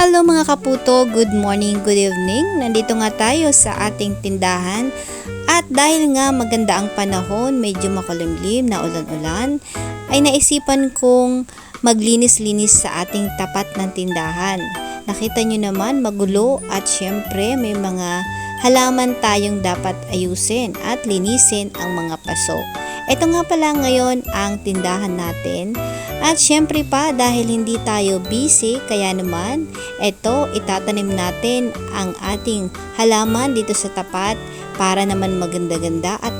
Hello mga kaputo, good morning, good evening. Nandito nga tayo sa ating tindahan at dahil nga maganda ang panahon, medyo makulimlim na ulan-ulan, ay naisipan kong maglinis-linis sa ating tapat ng tindahan. Nakita nyo naman magulo at syempre may mga halaman tayong dapat ayusin at linisin ang mga paso. Ito nga pala ngayon ang tindahan natin. At syempre pa dahil hindi tayo busy, kaya naman ito itatanim natin ang ating halaman dito sa tapat para naman maganda-ganda at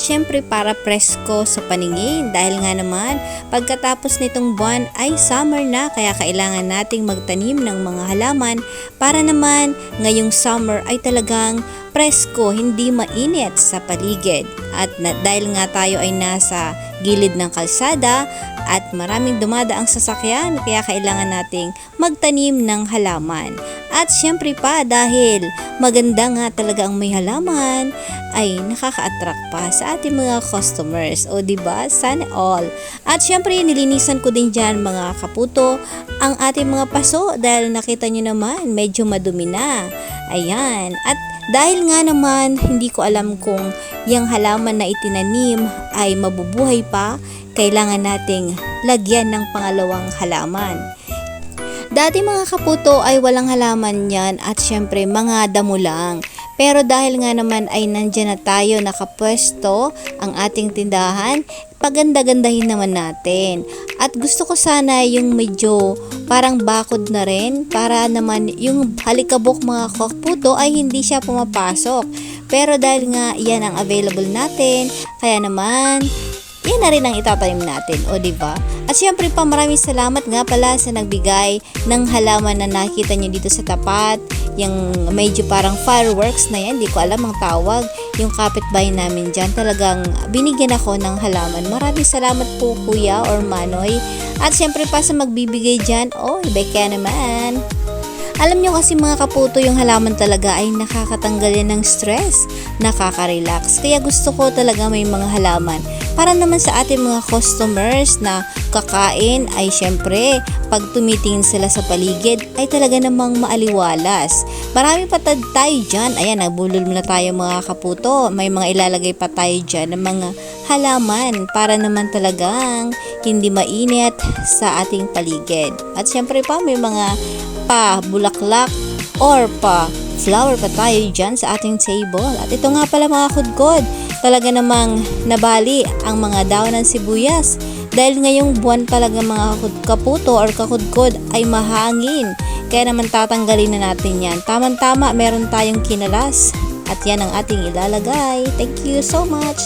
syempre para presko sa paningin dahil nga naman pagkatapos nitong buwan ay summer na, kaya kailangan nating magtanim ng mga halaman para naman ngayong summer ay talagang presko, hindi mainit sa paligid. At dahil nga tayo ay nasa gilid ng kalsada at maraming dumadaang sasakyan, kaya kailangan nating magtanim ng halaman. At syempre pa dahil maganda nga talaga ang may halaman, ay nakaka-attract pa sa ating mga customers. O diba? Sana all. At syempre nilinisan ko din dyan mga kaputo ang ating mga paso dahil nakita nyo naman medyo madumi na. Ayan. At dahil nga naman hindi ko alam kung yung halaman na itinanim ay mabubuhay pa, kailangan nating lagyan ng pangalawang halaman. Dati mga kaputo ay walang halaman yan at syempre mga damo lang. Pero dahil nga naman ay nandyan na tayo nakapwesto ang ating tindahan, paganda-gandahin naman natin. At gusto ko sana yung medyo parang bakod na rin para naman yung halikabok mga kaputo ay hindi siya pumapasok. Pero dahil nga yan ang available natin, kaya naman yan na rin ang itatanim natin, o diba? At syempre pa maraming salamat nga pala sa nagbigay ng halaman na nakita nyo dito sa tapat. Yung medyo parang fireworks na yan, di ko alam ang tawag. Yung kapitbahay namin dyan, talagang binigyan ako ng halaman. Maraming salamat po kuya or manoy. At syempre pa sa magbibigay dyan, Becca naman. Alam nyo kasi mga kaputo, yung halaman talaga ay nakakatanggal yan ng stress, nakaka-relax. Kaya gusto ko talaga may mga halaman. Para naman sa ating mga customers na kakain ay syempre, pag tumitingin sila sa paligid ay talaga namang maaliwalas. Marami pa tayo dyan. Ayan, nagbulol na tayo mga kaputo. May mga ilalagay pa tayo dyan ng mga halaman para naman talagang hindi mainit sa ating paligid. At syempre pa may mga bulaklak or flower pa tayo dyan sa ating table. At ito nga pala mga kudkod, talaga namang nabali ang mga daon ng sibuyas dahil ngayong buwan talaga mga kaputo or kakudkod ay mahangin, kaya naman tatanggalin na natin yan. Tamang-tama meron tayong kinalas at yan ang ating ilalagay. Thank you so much.